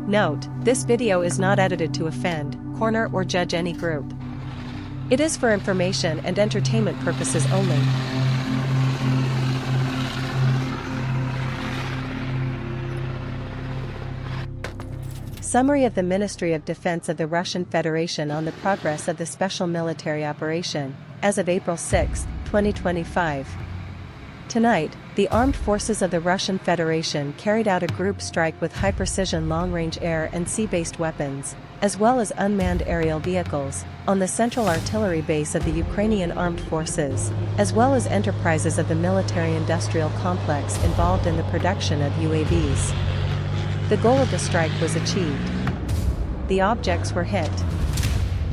Note, this video is not edited to offend, corner or judge any group. It is for information and entertainment purposes only. Summary of the Ministry of Defense of the Russian Federation on the progress of the special military operation, as of April 6, 2025. Tonight, the armed forces of the Russian Federation carried out a group strike with high-precision long-range air and sea-based weapons, as well as unmanned aerial vehicles, on the central artillery base of the Ukrainian armed forces, as well as enterprises of the military-industrial complex involved in the production of UAVs. The goal of the strike was achieved. The objects were hit.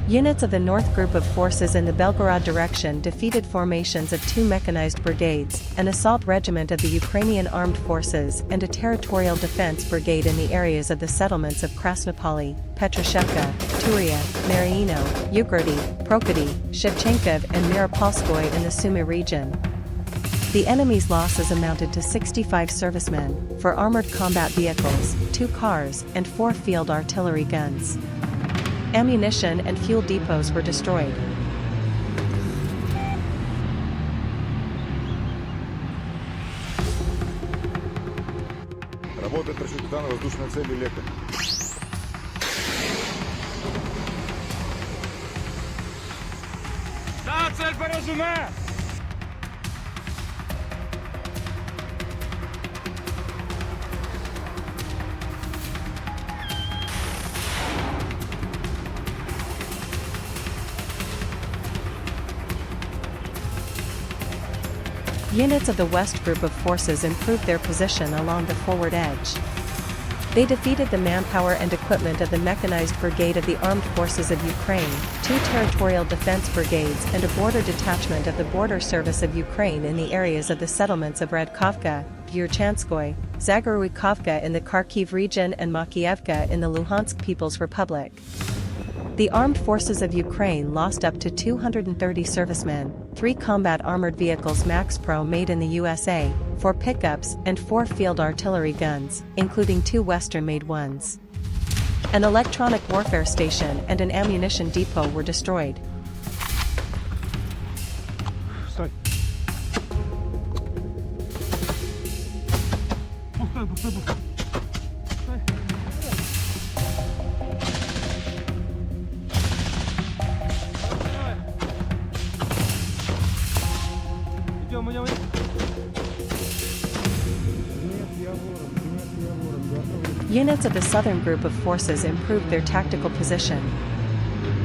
Units of the North Group of forces in the Belgorod direction defeated formations of 2 mechanized brigades, an assault regiment of the Ukrainian armed forces and a territorial defense brigade in the areas of the settlements of Krasnopoli, Petroshevka, Turia, Mariino, Ugrody, Prokody, Shevchenkov and Miropolskoye in the Sumy region. The enemy's losses amounted to 65 servicemen, 4 armored combat vehicles, 2 cars, and 4 field artillery guns. Ammunition and fuel depots were destroyed. Работает расчетно-воздушная цель «Лека». Да, цель поражена! Units of the West Group of forces improved their position along the forward edge. They defeated the manpower and equipment of the Mechanized Brigade of the Armed Forces of Ukraine, 2 territorial defense brigades and a border detachment of the Border Service of Ukraine in the areas of the settlements of Redkovka, Yurchanskoye, Zagoruykovka in the Kharkiv region and Makievka in the Luhansk People's Republic. The armed forces of Ukraine lost up to 230 servicemen, 3 combat armored vehicles Max Pro made in the USA, 4 pickups and 4 field artillery guns, including 2 Western-made ones. An electronic warfare station and an ammunition depot were destroyed. Стой. Пустой. Идем. Units of the Southern Group of forces improved their tactical position.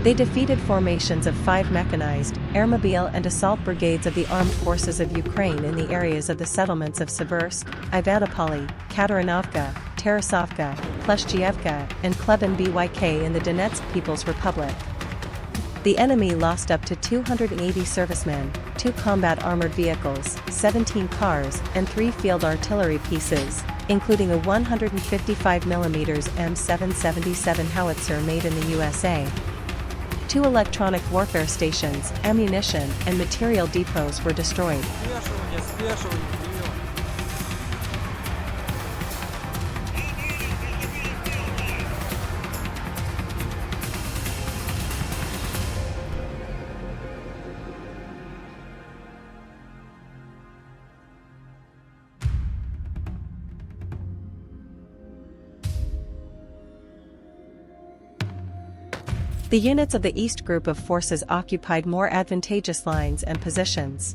They defeated formations of 5 mechanized, airmobile and assault brigades of the armed forces of Ukraine in the areas of the settlements of Siversk, Ivanopoli, Katarinovka, Tarasovka, Pleshchievka, and Kleban Byk in the Donetsk People's Republic. The enemy lost up to 280 servicemen, 2 combat armored vehicles, 17 cars, and 3 field artillery pieces, including a 155mm M777 howitzer made in the USA. 2 electronic warfare stations, ammunition, and material depots were destroyed. The units of the East Group of forces occupied more advantageous lines and positions.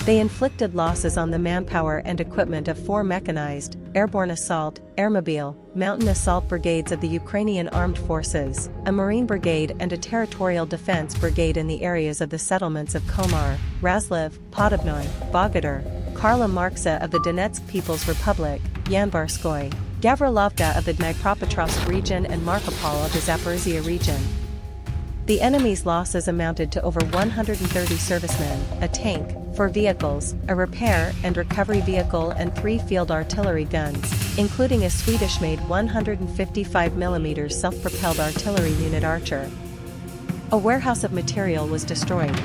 They inflicted losses on the manpower and equipment of 4 mechanized, airborne assault, airmobile, mountain assault brigades of the Ukrainian armed forces, a marine brigade and a territorial defense brigade in the areas of the settlements of Komar, Razliv, Podobnoy, Bogodar, Karla Marksa of the Donetsk People's Republic, Yanbarskoye, Gavrilovka of the Dnipropetrovsk region and Markopol of the Zaporizhia region. The enemy's losses amounted to over 130 servicemen, a tank, 4 vehicles, a repair and recovery vehicle and 3 field artillery guns, including a Swedish-made 155mm self-propelled artillery unit Archer. A warehouse of material was destroyed.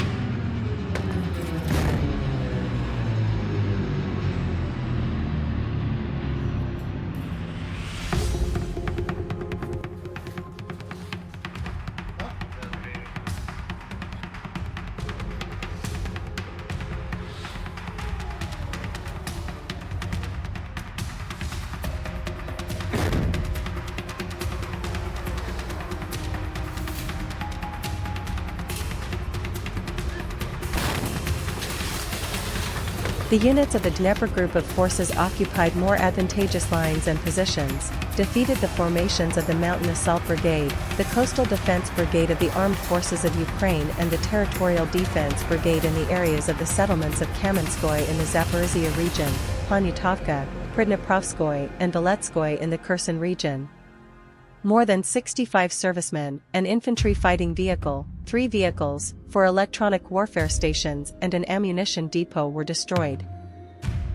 The units of the Dnepr group of forces occupied more advantageous lines and positions, defeated the formations of the Mountain Assault Brigade, the Coastal Defense Brigade of the Armed Forces of Ukraine and the Territorial Defense Brigade in the areas of the settlements of Kamenskoye in the Zaporizhia region, Ponytovka, Pridneprovskoye and Veletskoye in the Kherson region. More than 65 servicemen, an infantry fighting vehicle, 3 vehicles, 4 electronic warfare stations and an ammunition depot were destroyed.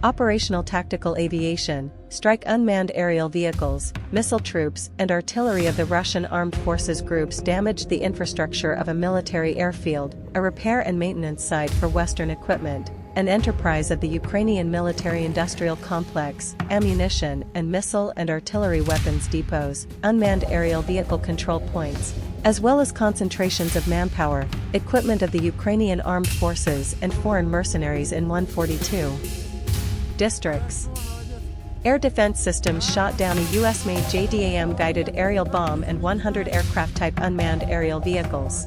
Operational tactical aviation, strike unmanned aerial vehicles, missile troops and artillery of the Russian armed forces groups damaged the infrastructure of a military airfield, a repair and maintenance site for Western equipment, an enterprise of the Ukrainian military-industrial complex, ammunition and missile and artillery weapons depots, unmanned aerial vehicle control points, as well as concentrations of manpower, equipment of the Ukrainian armed forces and foreign mercenaries in 142 districts. Air defense systems shot down a US-made JDAM-guided aerial bomb and 100 aircraft-type unmanned aerial vehicles.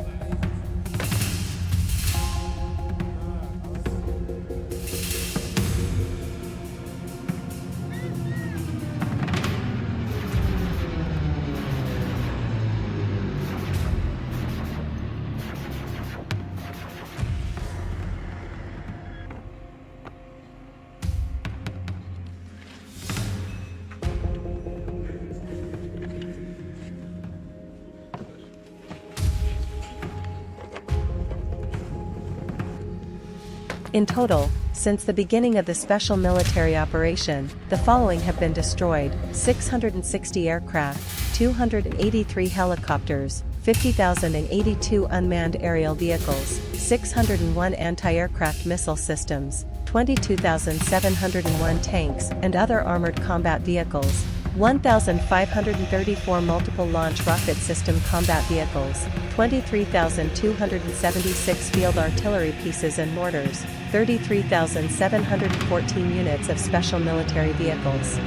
In total, since the beginning of the special military operation, the following have been destroyed: 660 aircraft, 283 helicopters, 50,082 unmanned aerial vehicles, 601 anti-aircraft missile systems, 22,701 tanks and other armored combat vehicles, 1,534 multiple launch rocket system combat vehicles, 23,276 field artillery pieces and mortars, 33,714 units of special military vehicles.